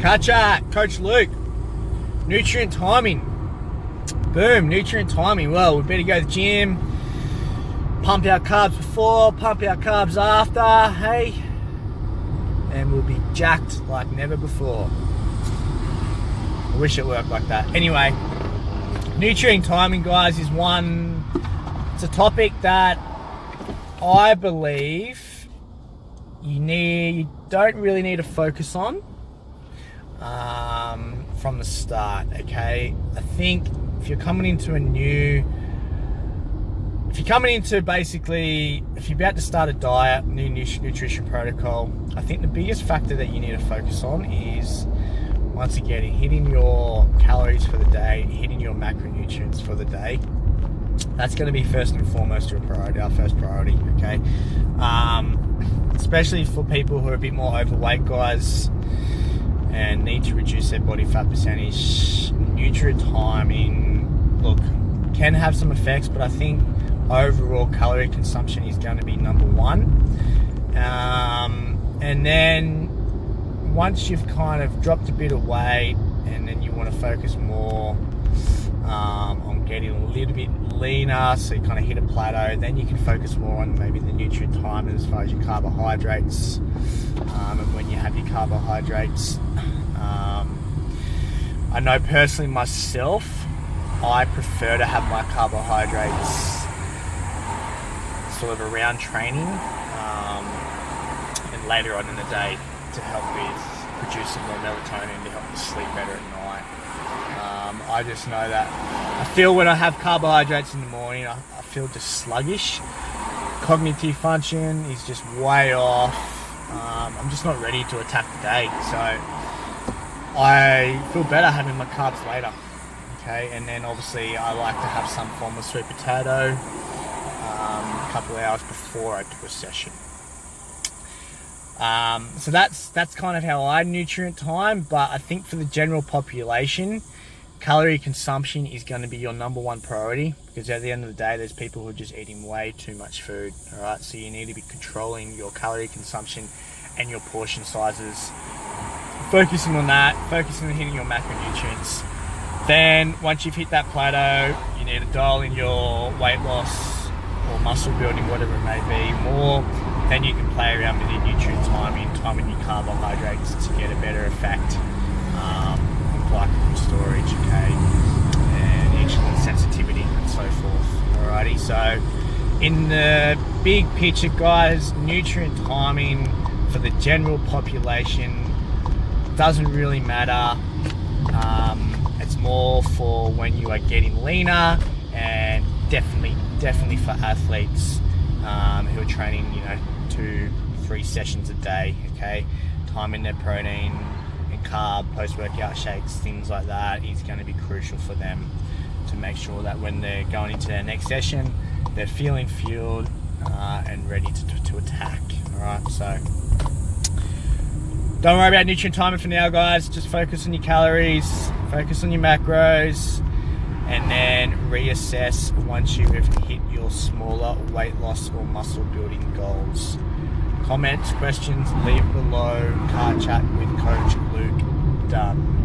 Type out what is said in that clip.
Catcher, Coach Luke. Nutrient timing. Boom, nutrient timing. Well, we better go to the gym, pump our carbs before, pump our carbs after, hey? And we'll be jacked like never before. I wish it worked like that. Anyway, nutrient timing, guys, is it's a topic that I believe you don't really need to focus on from the start, okay? I think if you're about to start a diet, new nutrition protocol, I think the biggest factor that you need to focus on is, once again, hitting your calories for the day, hitting your macronutrients for the day. That's going to be first and foremost your priority, our first priority, okay? Especially for people who are a bit more overweight, guys, and need to reduce their body fat percentage. Nutrient timing, look, can have some effects, but I think overall calorie consumption is going to be number one. And then once you've kind of dropped a bit of weight, and then you want to focus more on getting a little bit leaner, so you kind of hit a plateau, then you can focus more on maybe the nutrient timing as far as your carbohydrates. And when you have your carbohydrates, I know personally myself, I prefer to have my carbohydrates sort of around training and later on in the day to help with producing more melatonin to help you sleep better at night. I just know that I feel when I have carbohydrates in the morning, I feel just sluggish. Cognitive function is just way off. I'm just not ready to attack the day, so I feel better having my carbs later. Okay, and then obviously I like to have some form of sweet potato a couple of hours before I do a session. So that's kind of how I nutrient time, but I think for the general population, calorie consumption is going to be your number one priority, because at the end of the day, there's people who are just eating way too much food, all right? So you need to be controlling your calorie consumption and your portion sizes, focusing on that, focusing on hitting your macronutrients. Then once you've hit that plateau, you need to dial in your weight loss or muscle building, whatever it may be, more. Then you can play around with your nutrient timing your carbohydrates to get a better effect on glycogen storage, okay, and insulin sensitivity and so forth. Alrighty, so in the big picture, guys, nutrient timing for the general population doesn't really matter. It's more for when you are getting leaner, and definitely for athletes who are training, 2-3 sessions a day, okay? Timing their protein and carb, post-workout shakes, things like that is going to be crucial for them to make sure that when they're going into their next session, they're feeling fueled and ready to attack, all right? So don't worry about nutrient timing for now, guys. Just focus on your calories, focus on your macros, and then reassess once you have hit your smaller weight loss or muscle building goals. Comments, questions, leave below. Car Chat with Coach Luke. Done.